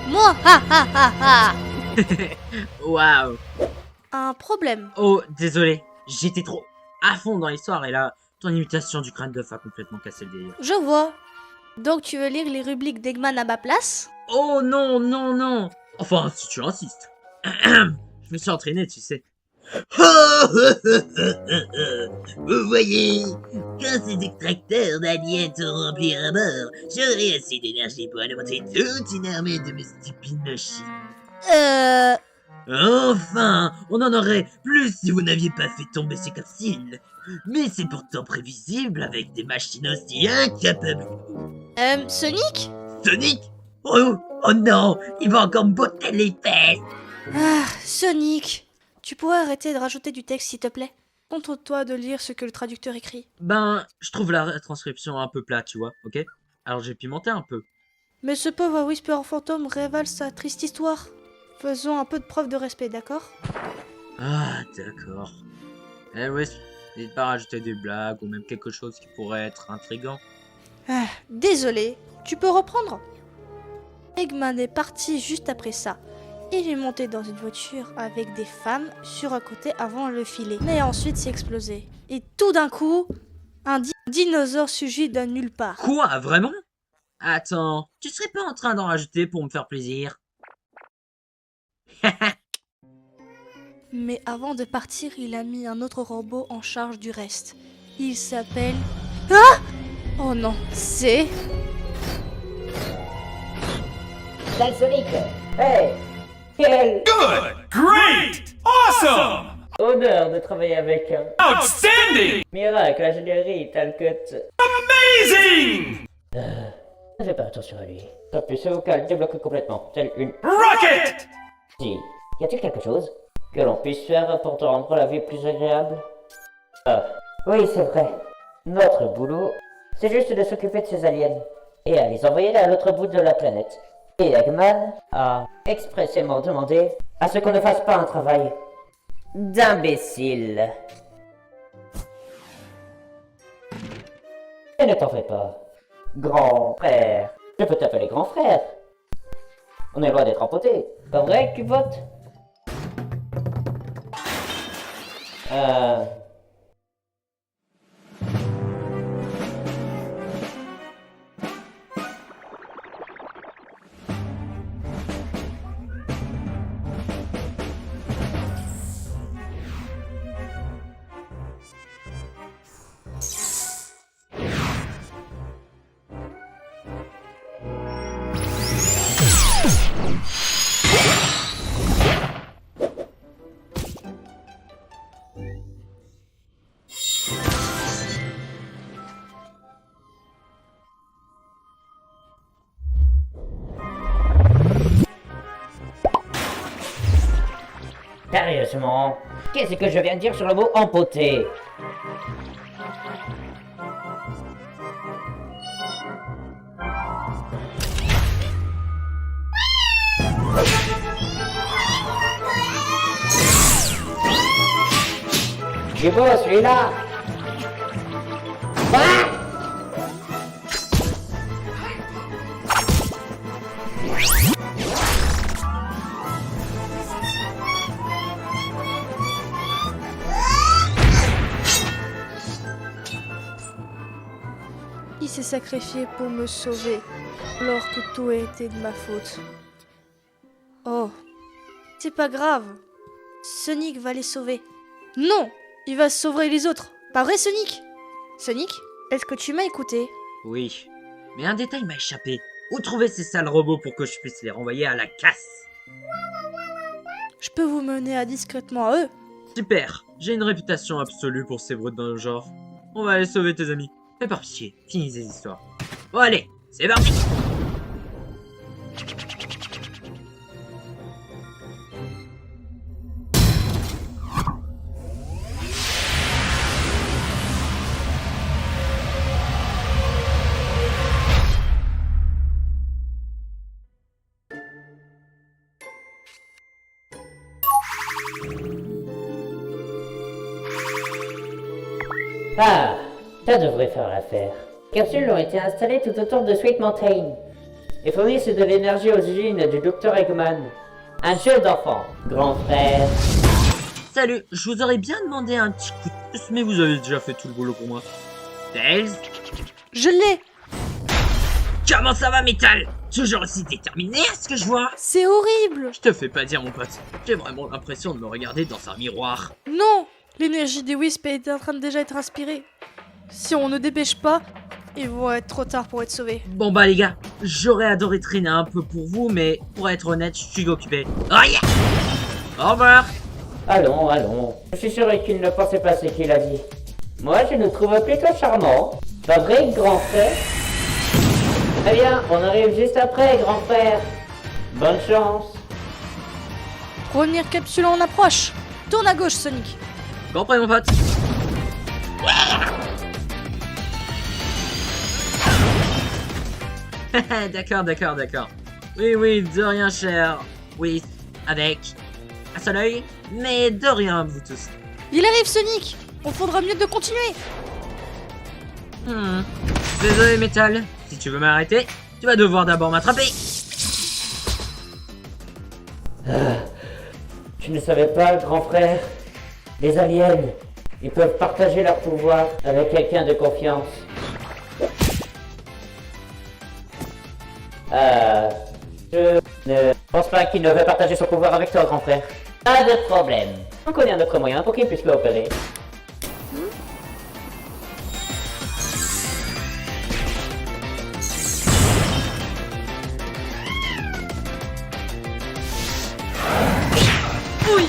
Moi, ha ha ha ha. Waouh. Un problème. Oh, désolé. J'étais trop à fond dans l'histoire et là, ton imitation du crâne d'œuf a complètement cassé le délire. Je vois. Donc tu veux lire les rubriques d'Eggman à ma place? Oh non, non, non. Enfin, si tu insistes. Je me suis entraîné, tu sais. Vous voyez, quand ces extracteurs d'aliens seront remplis à bord, j'aurai assez d'énergie pour alimenter toute une armée de mes stupides machines. Enfin, on en aurait plus si vous n'aviez pas fait tomber ces capsules. Mais c'est pourtant prévisible avec des machines aussi incapables que vous. Sonic? Sonic? Oh, oh non, il va encore me botter les fesses. Ah, Sonic. Tu pourrais arrêter de rajouter du texte s'il te plaît? Contente-toi de lire ce que le traducteur écrit. Ben, je trouve la transcription un peu plate, tu vois, ok? Alors j'ai pimenté un peu. Mais ce pauvre Whisper Fantôme révèle sa triste histoire. Faisons un peu de preuve de respect, d'accord? Ah, d'accord. Eh ouais, n'hésite pas à rajouter des blagues ou même quelque chose qui pourrait être intriguant. Ah, désolé, tu peux reprendre? Eggman est parti juste après ça. Il est monté dans une voiture avec des femmes sur un côté avant le filet. Mais ensuite c'est explosé. Et tout d'un coup, un dinosaure surgit de nulle part. Quoi, vraiment? Attends, tu serais pas en train d'en rajouter pour me faire plaisir? Mais avant de partir, il a mis un autre robot en charge du reste. Il s'appelle... Ah! Oh non, c'est... Salut Sonic. Hey, quel Good! Great! Awesome! honneur de travailler avec un Outstanding! miracle, ingénierie, Talcott. Amazing! Ne fais pas attention à lui. Ta puce vocale débloque complètement, telle une... Rocket! Dis, y a-t-il quelque chose que l'on puisse faire pour te rendre la vie plus agréable? Ah, oui, c'est vrai. Notre boulot, c'est juste de s'occuper de ces aliens et à les envoyer à l'autre bout de la planète. Et Eggman a expressément demandé à ce qu'on ne fasse pas un travail d'imbécile. Et ne t'en fais pas, grand frère. Je peux t'appeler grand frère. On est loin d'être empotés. Pas vrai, Cubotte? Sérieusement, qu'est-ce que je viens de dire sur le mot empoté? Du beau celui-là. Ah! Il s'est sacrifié pour me sauver, alors que tout a été de ma faute. Oh, c'est pas grave. Sonic va les sauver. Non, il va sauver les autres. Pas vrai, Sonic? Sonic, est-ce que tu m'as écouté? Oui. Mais un détail m'a échappé. Où trouver ces sales robots pour que je puisse les renvoyer à la casse? Je peux vous mener discrètement à eux. Super. J'ai une réputation absolue pour ces brutes dans le genre. On va aller sauver tes amis. Fais par pitié, finis ces histoires. Bon allez, c'est parti. Ah, ça devrait faire l'affaire. Les capsules ont été installées tout autour de Sweet Mountain et fournissent de l'énergie aux usines du Dr Eggman. Un jeu d'enfant, grand frère. Salut, je vous aurais bien demandé un petit coup de pouce, mais vous avez déjà fait tout le boulot pour moi. Tails? Je l'ai. Comment ça va, Metal? Toujours aussi déterminé à ce que je vois? C'est horrible. Je te fais pas dire, mon pote. J'ai vraiment l'impression de me regarder dans un miroir. Non, l'énergie des Wisps est en train de déjà être inspirée. Si on ne dépêche pas, ils vont être trop tard pour être sauvés. Bon bah les gars, j'aurais adoré traîner un peu pour vous, mais pour être honnête, je suis occupé. Oh yeah. Au revoir. Allons, allons. Je suis sûr qu'il ne pensait pas ce qu'il a dit. Moi, je nous trouve plutôt charmants. Pas vrai, grand frère? Très bien, on arrive juste après, grand frère. Bonne chance. Première capsule en approche. Tourne à gauche, Sonic. Compris, mon pote. D'accord. Oui, de rien, cher. Oui, avec un seul œil, mais de rien, vous tous. Il arrive, Sonic. On faudra mieux de continuer. Désolé, Metal. Si tu veux m'arrêter, tu vas devoir d'abord m'attraper. Tu ne savais pas, grand frère? Les aliens, ils peuvent partager leur pouvoir avec quelqu'un de confiance. Je ne pense pas qu'il ne veut partager son pouvoir avec toi, grand frère. Pas de problème. On connaît un autre moyen pour qu'il puisse coopérer. Oui.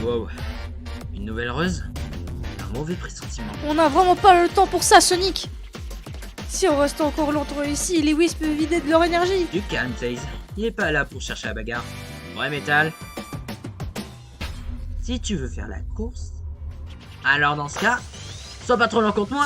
Wow. Une nouvelle heureuse? Un mauvais pressentiment. On n'a vraiment pas le temps pour ça, Sonic. Si on reste encore longtemps ici, les Wisps peuvent vider de leur énergie. Du calme, Tails. Il est pas là pour chercher la bagarre. Ouais, Metal. Si tu veux faire la course, alors dans ce cas, sois pas trop lent contre moi.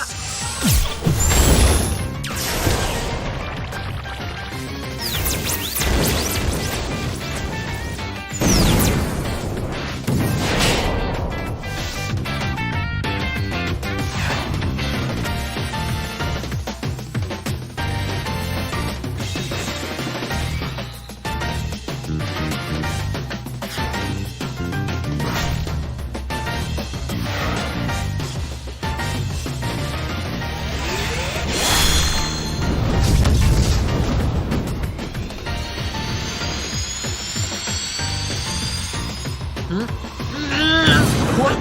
Quoi?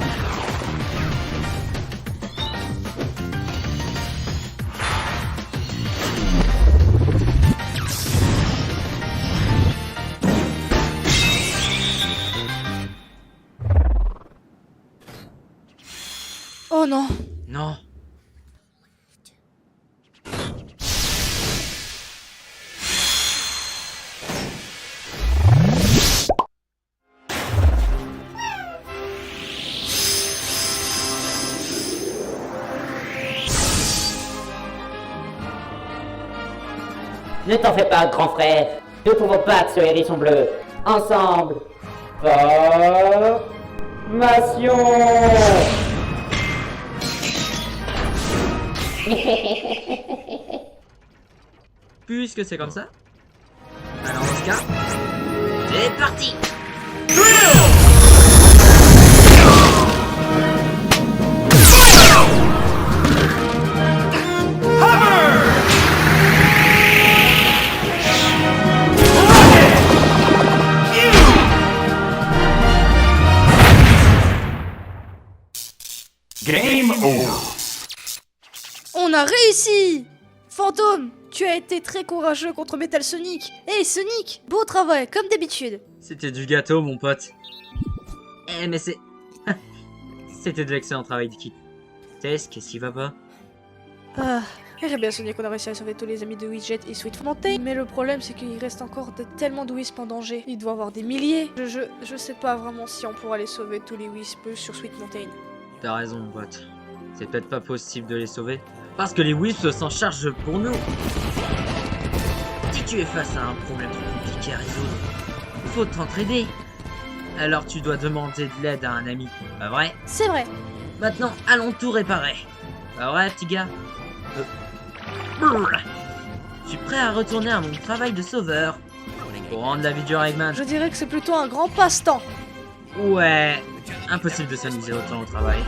Oh non. Non. Ne t'en fais pas, grand frère. Nous pouvons battre ce hérisson bleu. Ensemble. Formation. Puisque c'est comme ça, alors dans ce cas, c'est parti. Game over. On a réussi. Fantôme, tu as été très courageux contre Metal Sonic. Hey Sonic, beau travail, comme d'habitude. C'était du gâteau, mon pote. Eh, mais c'est... C'était de l'excellent travail d'équipe. Tess, qu'est-ce qui va pas? Ah, il est bien Sonic qu'on a réussi à sauver tous les amis de Widget et Sweet Mountain. Mais le problème c'est qu'il reste encore tellement de Wisps en danger. Il doit y avoir des milliers. Je sais pas vraiment si on pourra les sauver tous les Wisps sur Sweet Mountain. T'as raison, mon pote. C'est peut-être pas possible de les sauver. Parce que les Wisps s'en chargent pour nous. Si tu es face à un problème trop compliqué à résoudre, faut t'entraider. Alors tu dois demander de l'aide à un ami, pas vrai? C'est vrai. Maintenant, allons tout réparer. Pas vrai, petit gars? Brrr. Je suis prêt à retourner à mon travail de sauveur. Pour rendre la vie dure à Eggman. Je dirais que c'est plutôt un grand passe-temps. Ouais, impossible de s'amuser autant au travail.